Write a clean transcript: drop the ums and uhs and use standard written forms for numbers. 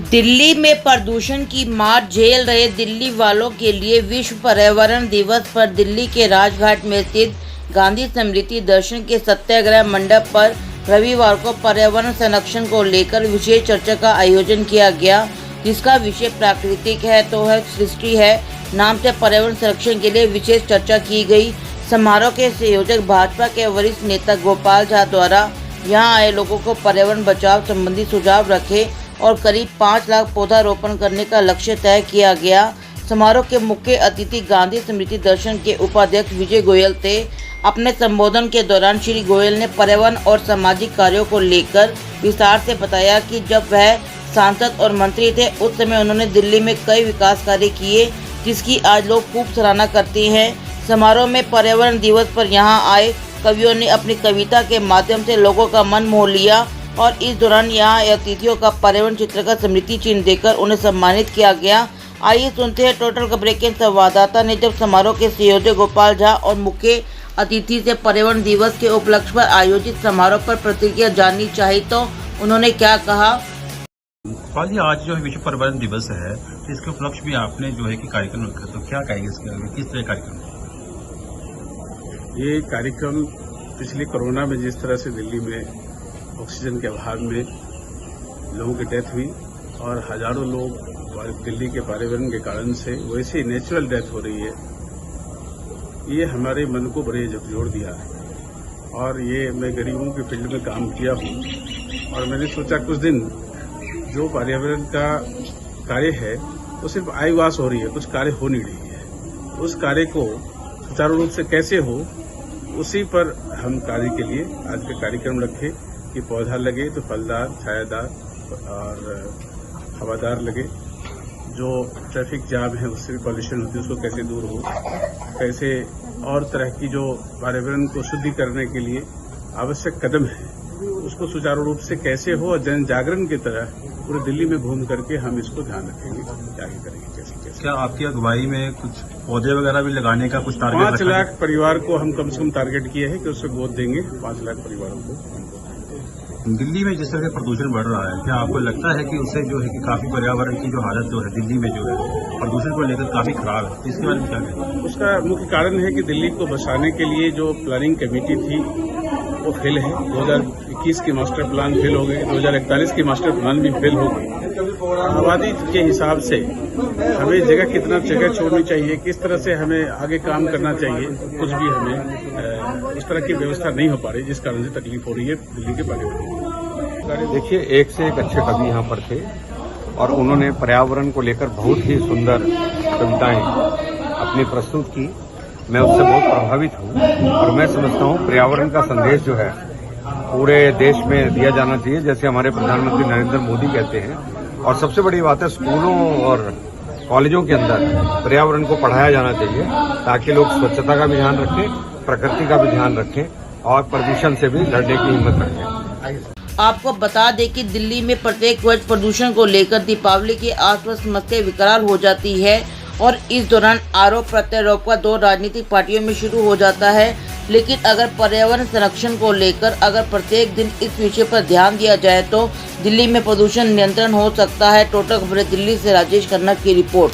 दिल्ली में प्रदूषण की मार झेल रहे दिल्ली वालों के लिए विश्व पर्यावरण दिवस पर दिल्ली के राजघाट में स्थित गांधी स्मृति दर्शन के सत्याग्रह मंडप पर रविवार को पर्यावरण संरक्षण को लेकर विशेष चर्चा का आयोजन किया गया, जिसका विषय प्राकृतिक है तो है सृष्टि है नाम से पर्यावरण संरक्षण के लिए विशेष चर्चा की गई। समारोह के संयोजक भाजपा के वरिष्ठ नेता गोपाल झा द्वारा यहां आए लोगों को पर्यावरण बचाव संबंधी सुझाव रखे और करीब 5 लाख पौधारोपण करने का लक्ष्य तय किया गया। समारोह के मुख्य अतिथि गांधी स्मृति दर्शन के उपाध्यक्ष विजय गोयल थे। अपने संबोधन के दौरान श्री गोयल ने पर्यावरण और सामाजिक कार्यों को लेकर विस्तार से बताया कि जब वह सांसद और मंत्री थे उस समय उन्होंने दिल्ली में कई विकास कार्य किए, जिसकी आज लोग खूब सराहना करते हैं। समारोह में पर्यावरण दिवस पर यहां आए कवियों ने अपनी कविता के माध्यम से लोगों का मन मोह लिया और इस दौरान यहाँ अतिथियों का पर्यावरण चित्र का स्मृति चिन्ह देकर उन्हें सम्मानित किया गया। आइए सुनते हैं टोटल खबरें के संवाददाता ने जब समारोह के संयोजक गोपाल झा और मुख्य अतिथि से पर्यावरण दिवस के उपलक्ष्य पर आयोजित समारोह पर प्रतिक्रिया जाननी चाहिए तो उन्होंने क्या कहा। जी, आज जो है विश्व पर्यावरण दिवस है, तो इसके उपलक्ष्य में आपने जो है कि कार्यक्रम रखा, तो क्या कहेंगे इसके आगे, किस तरह कार्यक्रम? ये कार्यक्रम पिछले कोरोना में जिस तरह से दिल्ली में ऑक्सीजन के अभाव में लोगों की डेथ हुई और हजारों लोग दिल्ली के पर्यावरण के कारण से वैसे नेचुरल डेथ हो रही है, ये हमारे मन को बड़े झकझोर दिया है। और ये मैं गरीबों के फील्ड में काम किया हूँ और मैंने सोचा कुछ दिन जो पर्यावरण का कार्य है वो सिर्फ आयवास हो रही है, कुछ कार्य हो नहीं रही है। उस कार्य को सुचारू रूप से कैसे हो, उसी पर हम कार्य के लिए आज का कार्यक्रम रखे कि पौधा लगे तो फलदार, छायादार और हवादार लगे। जो ट्रैफिक जाम है उससे भी पॉल्यूशन होती है उसको कैसे दूर हो, कैसे और तरह की जो पर्यावरण को शुद्धि करने के लिए आवश्यक कदम है उसको सुचारू रूप से कैसे हो और जन जागरण की तरह पूरे दिल्ली में घूम करके हम इसको ध्यान रखेंगे, क्या करेंगे, कैसे। क्या आपकी अगुवाई में कुछ पौधे वगैरह भी लगाने का कुछ टारगेट? 5 लाख परिवार को हम कम से कम टारगेट किए हैं कि उससे गोद देंगे 5 लाख परिवारों को। दिल्ली में जिस तरह से प्रदूषण बढ़ रहा है, क्या आपको लगता है कि उससे जो है कि काफी पर्यावरण की जो हालत जो है दिल्ली में जो है प्रदूषण को लेकर काफी खराब है, इसके बारे में क्या कहेंगे? उसका मुख्य कारण है कि दिल्ली को बचाने के लिए जो प्लानिंग कमेटी थी वो फेल है। 2021 की मास्टर प्लान फेल हो गई, 2041 की मास्टर प्लान भी फेल हो गई। आबादी के हिसाब से हमें जगह कितना जगह छोड़नी चाहिए, किस तरह से हमें आगे काम करना चाहिए, कुछ भी हमें उस तरह की व्यवस्था नहीं हो पा रही, जिस कारण से तकलीफ हो रही है दिल्ली के पर्यावरण। देखिए, एक से एक अच्छे कवि यहाँ पर थे और उन्होंने पर्यावरण को लेकर बहुत ही सुंदर कविताएं अपनी प्रस्तुत की। मैं उससे बहुत प्रभावित हूँ और मैं समझता हूँ पर्यावरण का संदेश जो है पूरे देश में दिया जाना चाहिए, जैसे हमारे प्रधानमंत्री नरेंद्र मोदी कहते हैं। और सबसे बड़ी बात है, स्कूलों और कॉलेजों के अंदर पर्यावरण को पढ़ाया जाना चाहिए ताकि लोग स्वच्छता का भी ध्यान रखें, प्रकृति का भी ध्यान रखें और प्रदूषण से भी लड़ने की हिम्मत रखें। आपको बता दें कि दिल्ली में प्रत्येक वर्ष प्रदूषण को लेकर दीपावली के आसपास समस्या विकराल हो जाती है और इस दौरान आरोप प्रत्यारोप का दौर राजनीतिक पार्टियों में शुरू हो जाता है। लेकिन अगर पर्यावरण संरक्षण को लेकर अगर प्रत्येक दिन इस विषय पर ध्यान दिया जाए तो दिल्ली में प्रदूषण नियंत्रण हो सकता है। टोटल खबरें दिल्ली से राजेश खन्ना की रिपोर्ट।